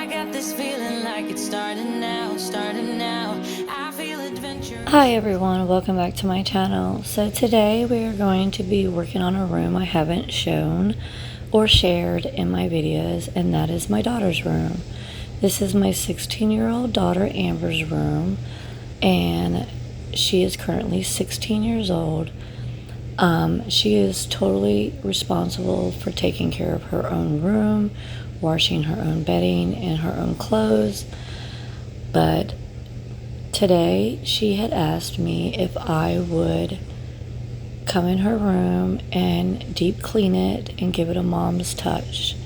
I got this feeling like it's starting now, starting now. I feel adventure. Hi everyone, welcome back to my channel. So today we are going to be working on a room I haven't shown or shared in my videos, and that is my daughter's room. This is my 16-year-old daughter Amber's room, and she is currently 16 years old. She is totally responsible for taking care of her own room, washing her own bedding and her own clothes. But today she had asked me if I would come in her room and deep clean it and give it a mom's touch.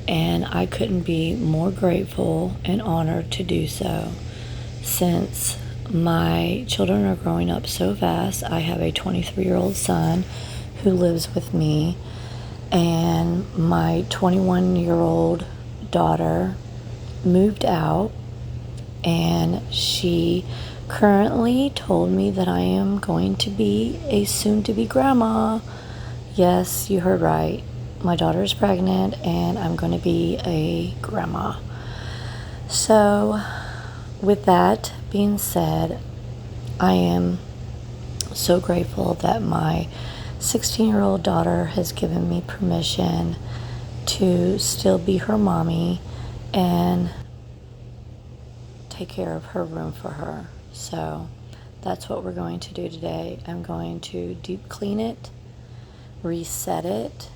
And I couldn't be more grateful and honored to do so. Since my children are growing up so fast, I have a 23-year-old son who lives with me, and my 21-year-old daughter moved out, and she currently told me that I am going to be a soon-to-be grandma. Yes, you heard right. My daughter is pregnant, and I'm going to be a grandma. So, with that being said, I am so grateful that my 16-year-old daughter has given me permission to still be her mommy and take care of her room for her. So that's what we're going to do today. I'm going to deep clean it, reset it,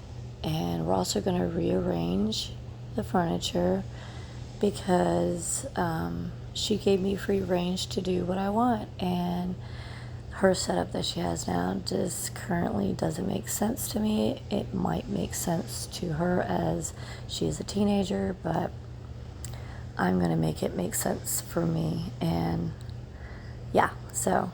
and we're also going to rearrange the furniture because she gave me free range to do what I want, and her setup that she has now just currently doesn't make sense to me. It might make sense to her as she is a teenager, but I'm gonna make it make sense for me. And yeah, so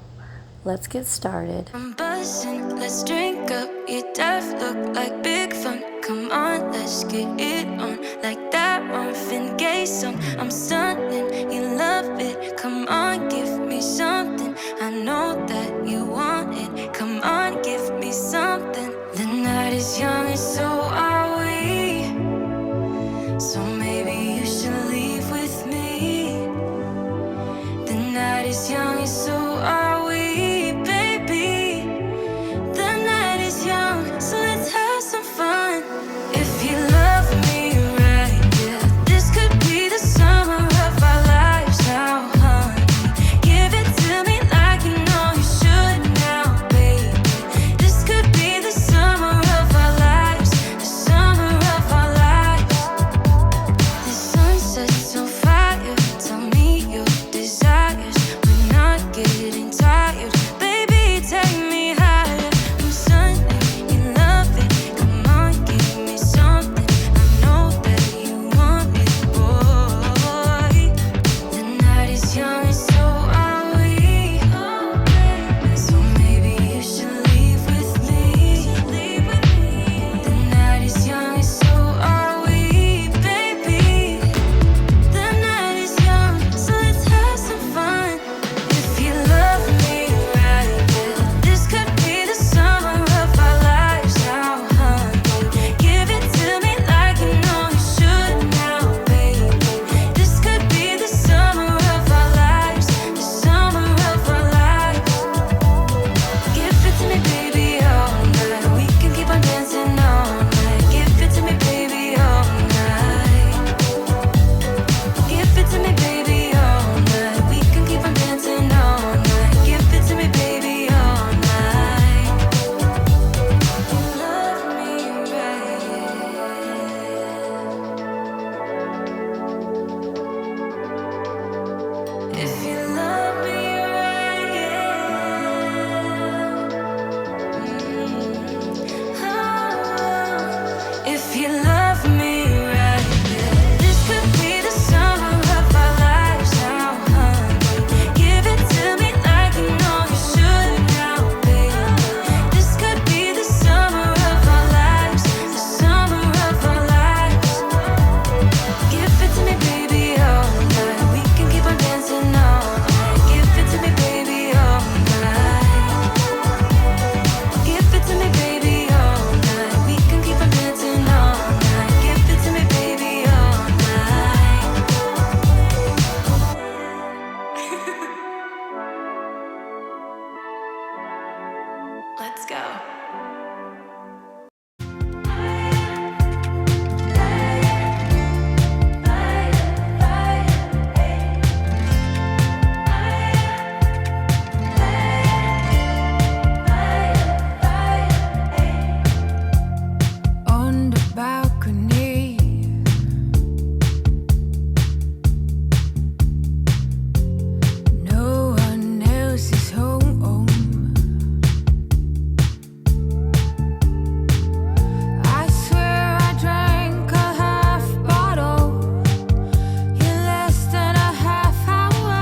let's get started. I'm buzzing, let's drink up. Your death look like big fun. Come on, let's get it on. Like that Marvin Gaye song. I'm stunning, you love it. Come on, give me something. I know that you want it. Come on, give me something. The night is young and so are we. So maybe you should leave with me. The night is young and so are we, baby. The night is young, so let's have some fun. If you love me right, yeah, this could be the summer of our lives now, honey. Give it to me like you know you should now. Let's go. On the balcony, no one else is home. I swear I drank a half bottle in less than a half hour.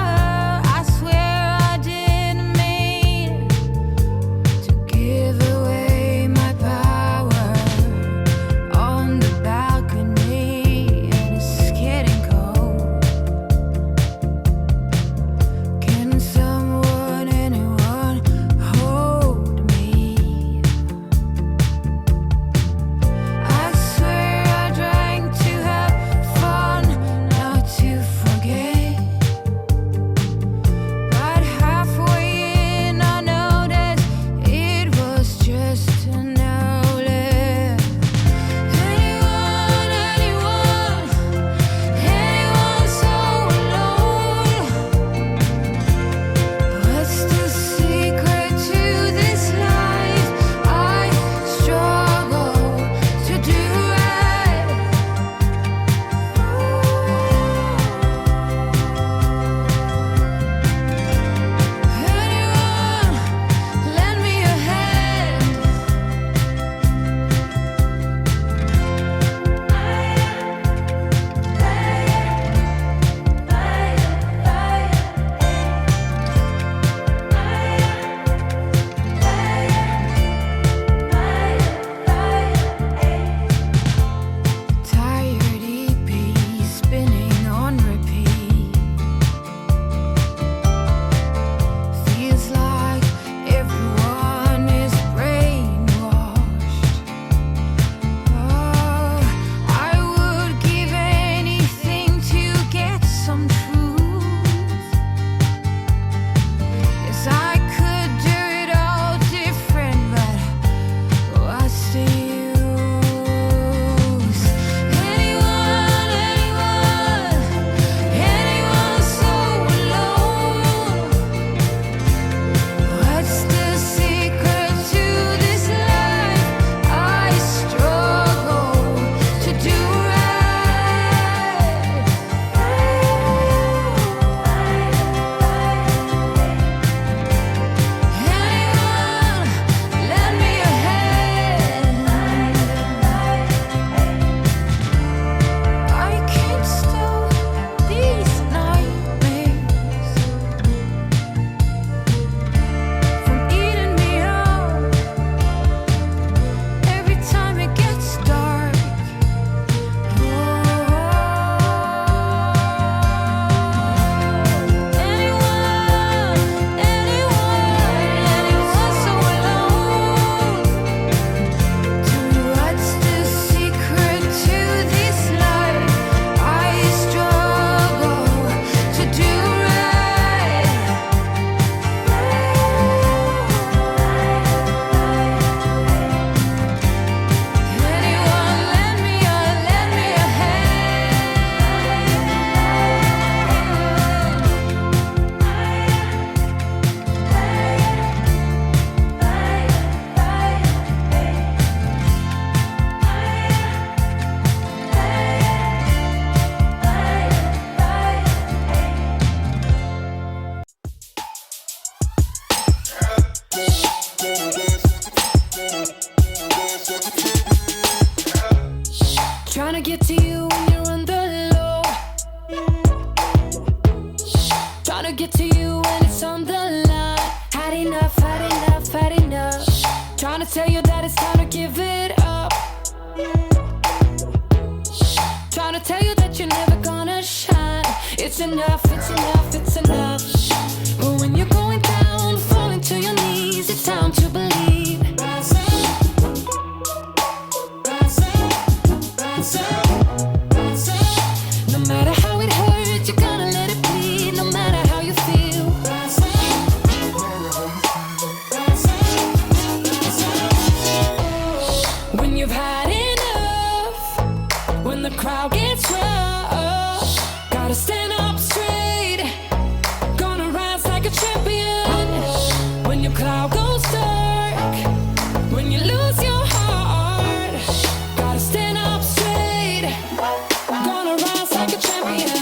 I swear I didn't mean to give away my power. On the balcony, and it's getting cold. Can someone, anyone, hold me? I swear I drank to have fun, not to forget. But halfway in, I noticed it was just an outlet. Anyone, anyone so alone? What's the secret to this life? I struggle to do right. Anyone, lend me a hand. Tired EP spinning on repeat. Feels like everyone is brainwashed. Oh, I would give anything to get some truth. Yes, I could do it all different, but what's the use? Anyone so alone? What's the secret to this life? I struggle to do right. Anyone, lend me a hand. I can't stop these nightmares from eating me up. Every time it gets dark. Anyone so alone? Tell me what's the secret to this life? I struggle to do right. Anyone, lend me a hand. Trying to get to you when you're on the low. Trying to get to you when it's on the line. Had enough, had enough, had enough. Trying to tell you that it's time to give it up. Trying to tell you that you're never gonna shine. It's enough, it's enough, it's enough. But when you're going down, falling to your knees, it's time to believe. Rise up, rise up, rise up, rise up. No matter how it hurts, you're gonna let it bleed. No matter how you feel. Rise up, rise up, rise up. the crowd gets rough, gotta stand up straight, gonna rise like a champion. When your cloud goes dark, when you lose your heart, gotta stand up straight, gonna rise like a champion.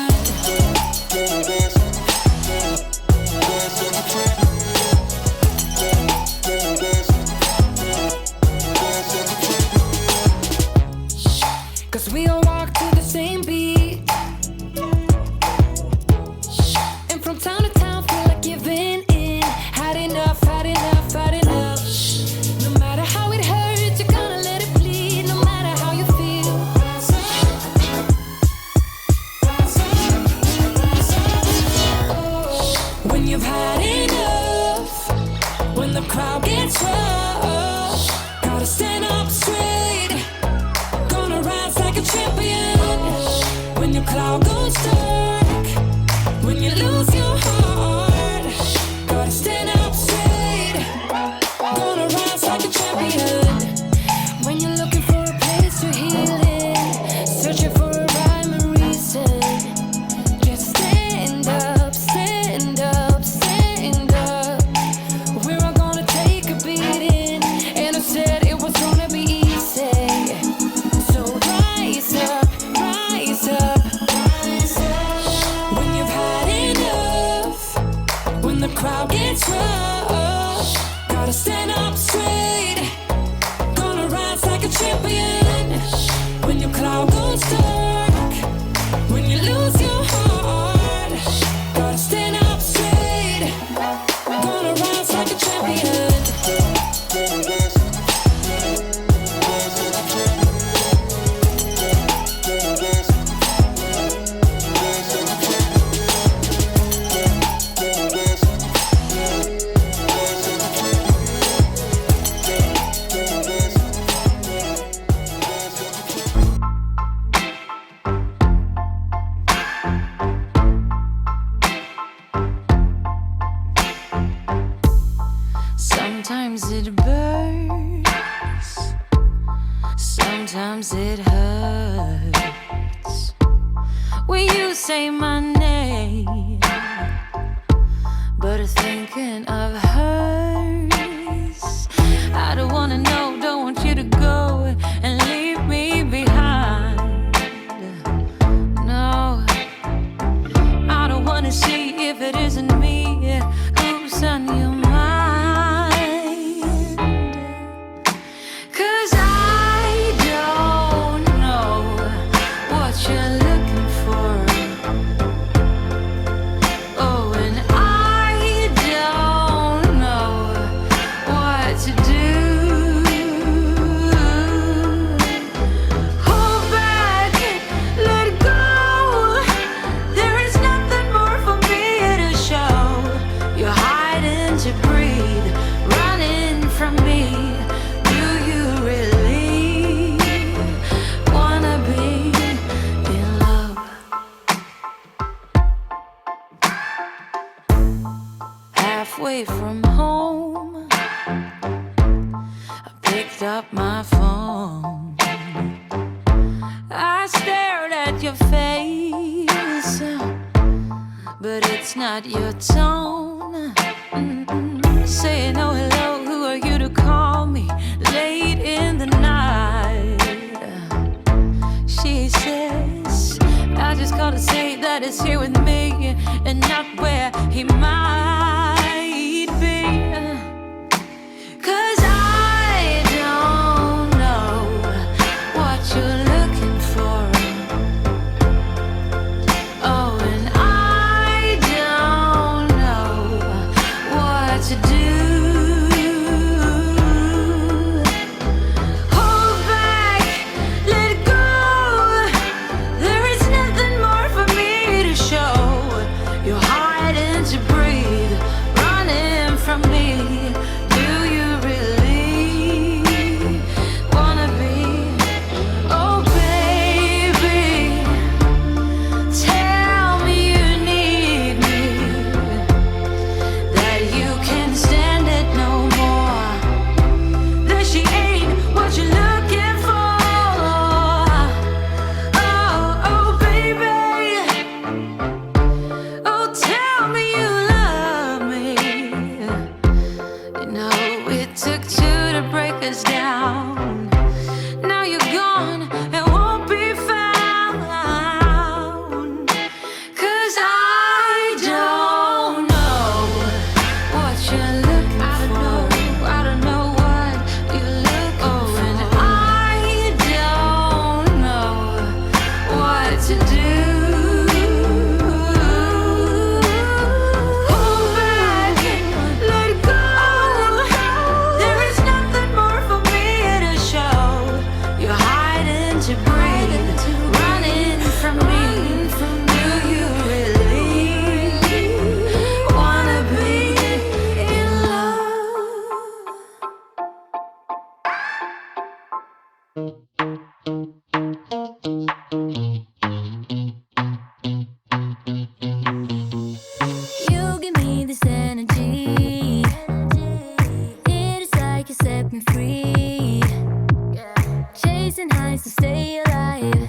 Cause we all walk to the same beat, and from town to town feel like giving in. Had enough, had enough, had enough. No matter how it hurts, you're gonna let it bleed. No matter how you feel, when you've had enough, when the crowd gets rough, gotta stand up straight, gonna rise like a champion. When your cloud goes dark, when you lose your heart, gotta stand up straight, gonna rise like a champion. When you're looking for a place to heal in, searching for a rhyme and reason, just stand up, stand up, stand up. We're all gonna take a beating, and I said it was gonna be easy. So rise up, rise up, rise up. When you've had enough, when the crowd gets rough, gotta stand up straight, gonna rise like a champion. When your cloud goes dark, when you lose your heart, gotta stand up straight, gonna rise like a champion. Sometimes it burns, sometimes it hurts. When you say my name, but thinking of hers. I don't wanna know, don't want you to go and leave me behind. No, I don't wanna see if it isn't me who's on your mind. Halfway from home, I picked up my phone. I stared at your face, but it's not your tone. Saying oh hello, who are you to call me late in the night? She says I just called to say that it's here with me and not where he might be. 'Cause I don't know what you're looking for. Oh, and I don't know what to do. Hold back, let go. There is nothing more for me to show. You're hiding to breathe. us down. Now you're gone and won't be found. 'Cause I don't know what you're looking for. I don't know what you're looking for. And I don't know what to do. Hold back, let go. There is nothing more for me to show. You're hiding to breathe, running from me. Do you really wanna be in love? You give me this energy. It is like you set me free. Chasing highs to stay alive.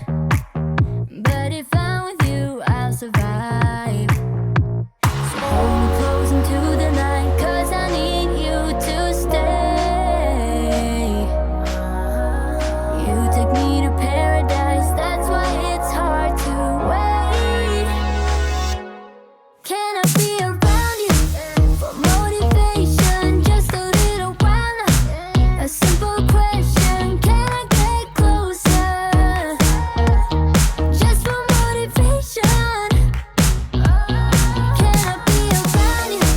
But if I'm with you, I'll survive. So hold me close into the night, 'cause I need you to stay. You take me to paradise, that's why it's hard to wait. Can I be around you for motivation? Just a little while now. A simple question, can I get closer? Just for motivation. Can I be around you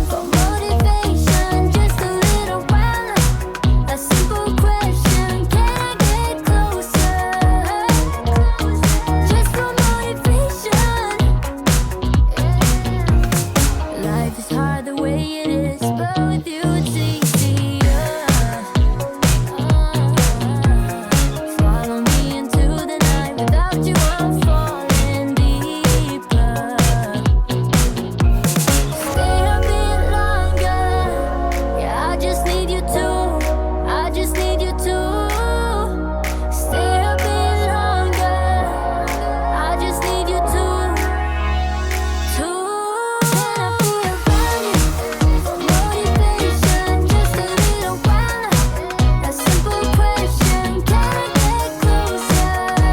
for motivation? Just a little while now. A simple question, can I get closer? Just for motivation. Life is hard the way it is, but with you it's easier. Follow me into the night, without you I'm falling deeper. Stay a bit longer, yeah, I just need you to. I just need you to. Stay a bit longer, I just need you to. Can I be around you for motivation? Just a little while now. A simple question, can I get closer?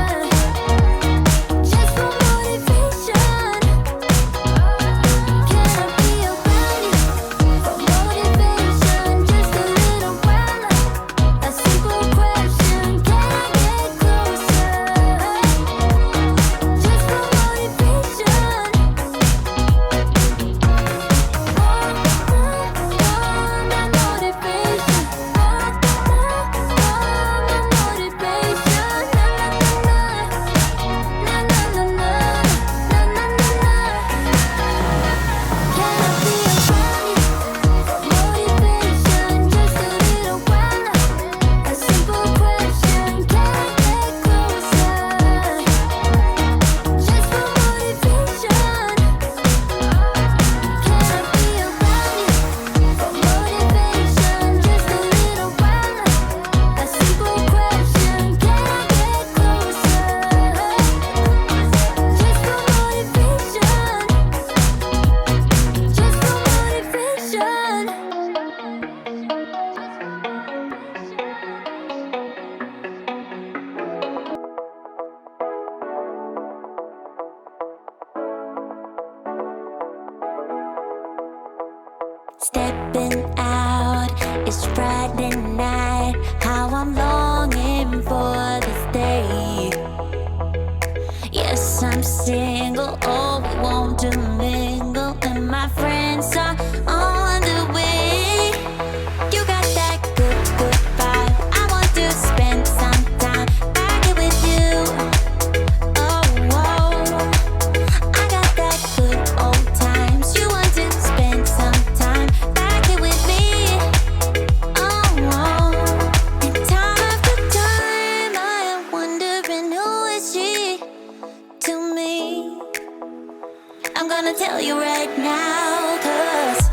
Just for motivation. Can I be around you for motivation? Just a little while now. A simple question, can I get closer? Just for Stepping out, it's Friday night. How I'm longing for this day. Yes, I'm single, oh, we want to mingle, and my friends are on the way. You got that good, good vibe. I want to spend some time back here with you. Oh, whoa. I got that good old times. You want to spend some time back here with me. Oh, whoa. And time after time, I am wondering who is she to me. I'm gonna tell you right now, 'cause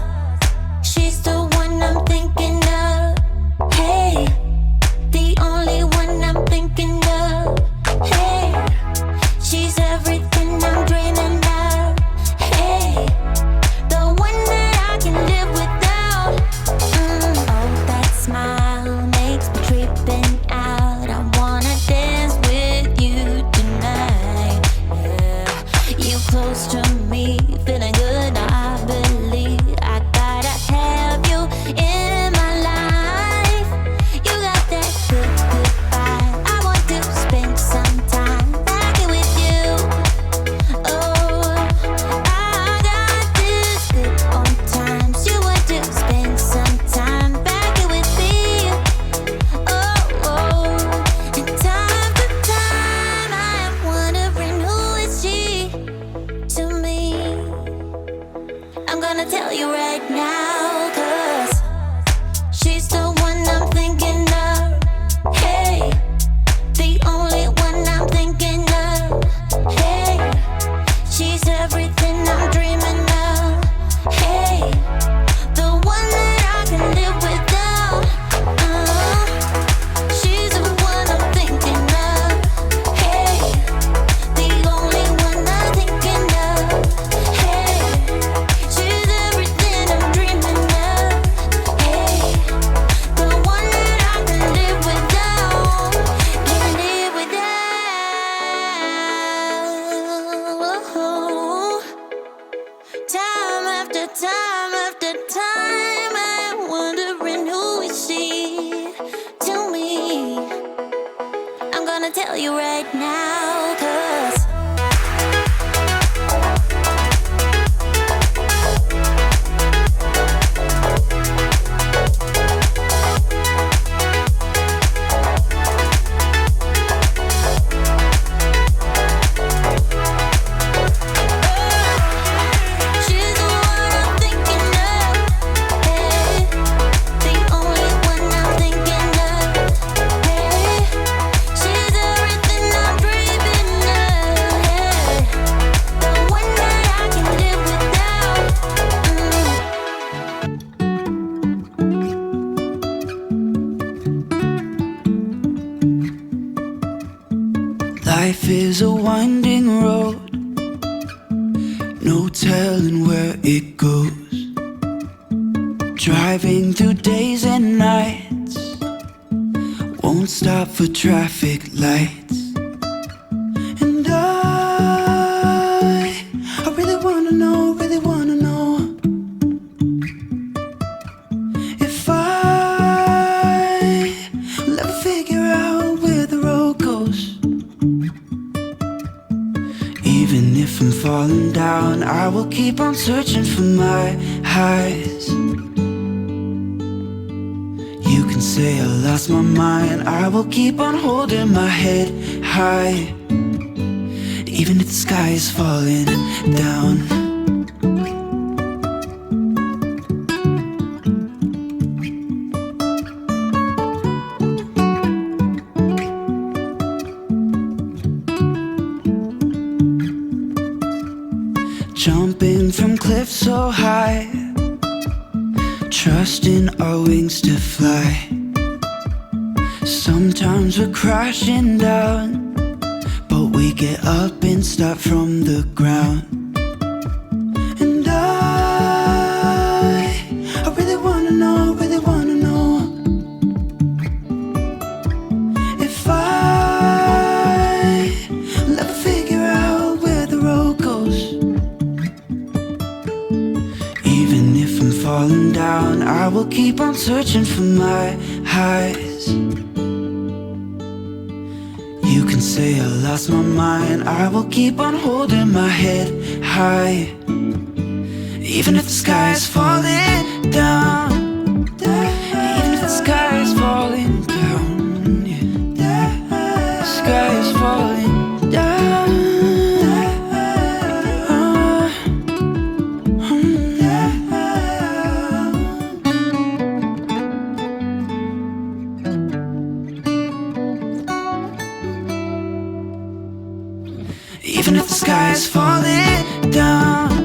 wanna tell you right now, 'cause she's the one I'm thinking of. Hey, the only one I'm thinking of. Hey, she's everything I'm dreaming of. Hey, the one that I can live without. Life is a winding road, no telling where it goes. Driving through days and nights, won't stop for traffic lights. And I really wanna know if will ever figure out where the road goes. Even if I'm falling down, I will keep on searching for my highs. You can say I lost my mind, I will keep on holding my head high. Even if the sky is falling down. Jumping from cliffs so high, trusting our wings to fly. Sometimes we're crashing down, but we get up and start from the ground. And I really wanna know if will ever figure out where the road goes. Even if I'm falling down, I will keep on searching for my highs. You can say I lost my mind, I will keep on holding my head high. Even if the sky is falling down, even if the sky is falling down, yeah. The sky is falling down. Even if the sky is falling down.